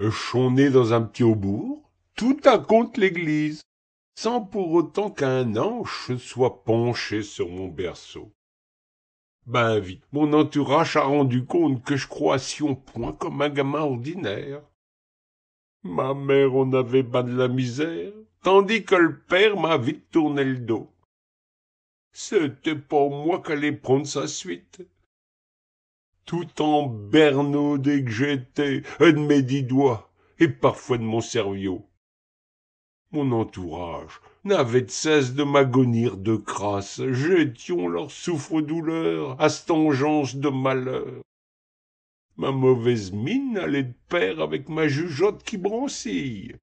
Je suis né dans un petit aubourg, tout à contre l'église, sans pour autant qu'un ange soit penché sur mon berceau. Ben vite, mon entourage a rendu compte que je croissais au point comme un gamin ordinaire. Ma mère en avait bas de la misère, tandis que le père m'a vite tourné le dos. C'était pas moi qu'allait prendre sa suite. Tout en bernaudé que j'étais, de mes 10 doigts, et parfois de mon cerveau. Mon entourage n'avait de cesse de m'agonir de crasse, j'étions leur souffre-douleur, à cette engeance de malheur. Ma mauvaise mine allait de pair avec ma jugeote qui broncille.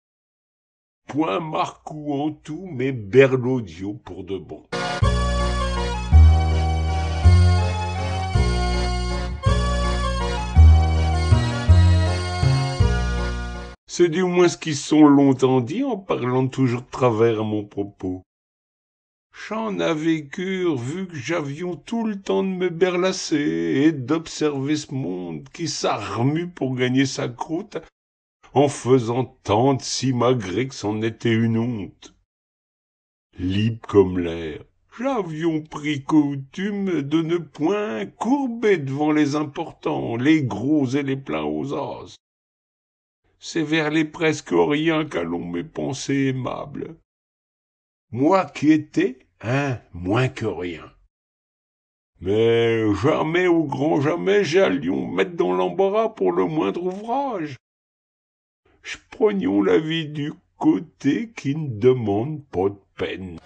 Point marcou en tout, mais berlaudio pour de bon. C'est du moins ce qu'ils sont longtemps dit en parlant toujours de travers à mon propos. J'en avais cure vu que j'avions tout le temps de me berlasser et d'observer ce monde qui s'armue pour gagner sa croûte en faisant tant de simagrées que c'en était une honte. Libre comme l'air, j'avions pris coutume de ne point courber devant les importants, les gros et les pleins aux as. C'est vers les presque riens qu'allons mes pensées aimables. Moi qui étais moins que rien. Mais jamais au grand jamais j'allions mettre dans l'embarras pour le moindre ouvrage. J'prenions la vie du côté qui ne demande pas de peine.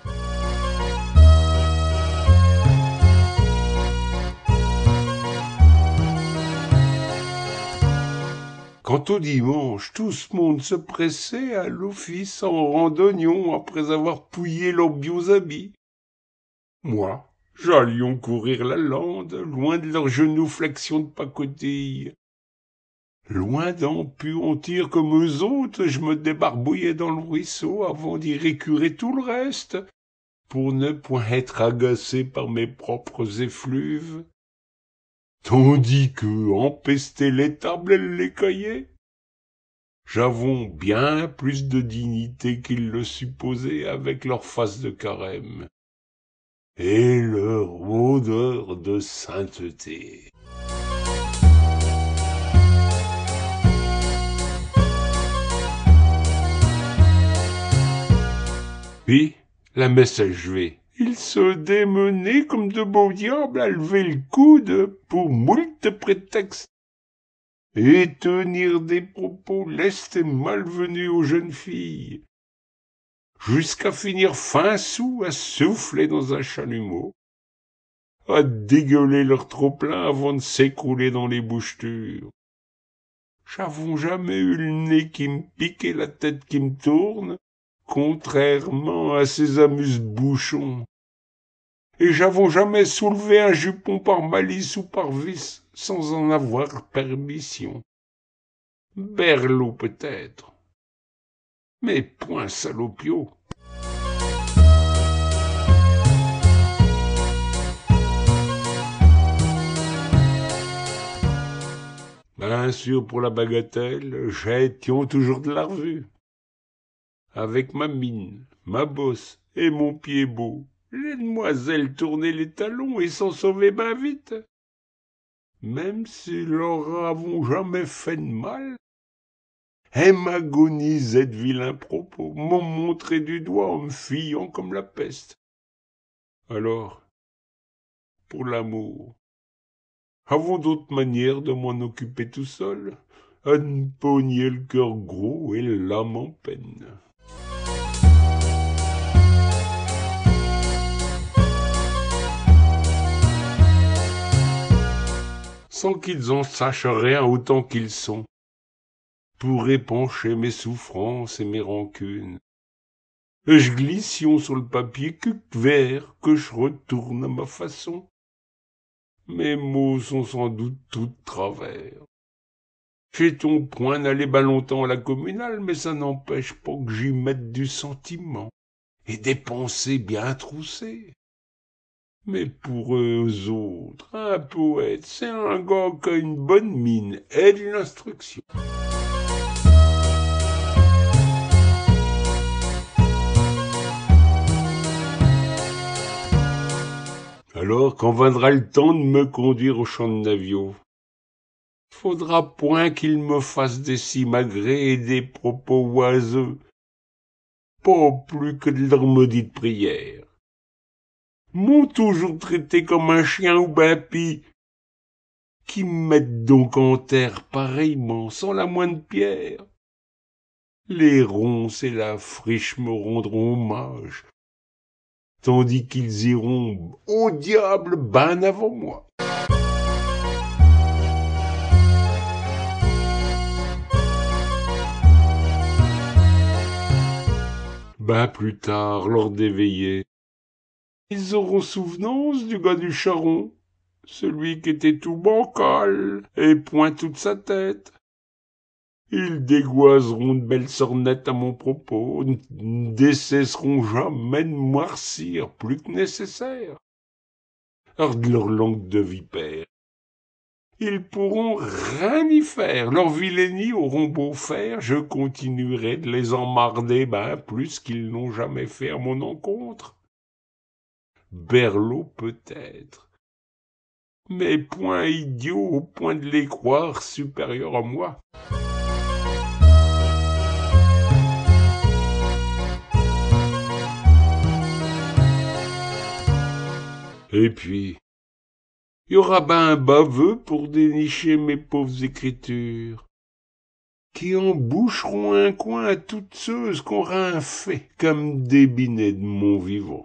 Quant au dimanche, tout ce monde se pressait à l'office en randonnion après avoir pouillé leurs biaux habits. Moi, j'allions courir la lande, loin de leurs genoux-flexions de pacotille. Loin d'en puantir comme eux autres, je me débarbouillais dans le ruisseau avant d'y récurer tout le reste, pour ne point être agacé par mes propres effluves. Tandis que, empester l'étable et l'écailler, j'avons bien plus de dignité qu'ils le supposaient avec leur face de carême et leur odeur de sainteté. Puis, la messe achevée, ils se démenaient comme de beaux diables à lever le coude pour moult prétextes et tenir des propos lestes et malvenus aux jeunes filles, jusqu'à finir fin sous à souffler dans un chalumeau, à dégueuler leur trop-plein avant de s'écrouler dans les bouchetures. J'avons jamais eu le nez qui me pique et la tête qui me tourne, contrairement à ces amuse-bouchons. Et j'avons jamais soulevé un jupon par malice ou par vice, sans en avoir permission. Berlot peut-être, mais point salopio. Bien sûr, pour la bagatelle, j'étions toujours de la revue. Avec ma mine, ma bosse et mon pied beau, les demoiselles tournaient les talons et s'en sauvaient ben vite. Même si leur avons jamais fait de mal, elles m'agonisaient de vilains propos, m'ont montré du doigt en me fuyant comme la peste. Alors, pour l'amour, avons d'autres manières de m'en occuper tout seul, à ne pogner le cœur gros et l'âme en peine. Sans qu'ils en sachent rien autant qu'ils sont, pour épancher mes souffrances et mes rancunes. Je glissions sur le papier vert que je retourne à ma façon. Mes mots sont sans doute tout de travers. J'ai ton point d'aller ben longtemps à la communale, mais ça n'empêche pas que j'y mette du sentiment et des pensées bien troussées. Mais pour eux autres, un poète, c'est un gars qui a une bonne mine et de l'instruction. Alors, quand viendra le temps de me conduire au champ de Navio, faudra point qu'il me fasse des simagrées et des propos oiseux, pas plus que de leur maudite prière. M'ont toujours traité comme un chien ou ben pis, qui me mettent donc en terre pareillement, sans la moindre pierre. Les ronces et la friche me rendront hommage, tandis qu'ils iront au diable ben avant moi. Ben plus tard, lors des veillées, ils auront souvenance du gars du charron, celui qui était tout bancal et point toute sa tête. Ils dégoiseront de belles sornettes à mon propos, ne décesseront jamais de moircir plus que nécessaire. Hors de leur langue de vipère, ils pourront rien y faire, leurs vilainies auront beau faire, je continuerai de les emmarder ben plus qu'ils n'ont jamais fait à mon encontre. Berlot peut-être, mais point idiot au point de les croire supérieurs à moi. Et puis, y aura ben un baveux pour dénicher mes pauvres écritures, qui emboucheront un coin à toutes ceux qu'aura un fait comme des binets de mon vivant.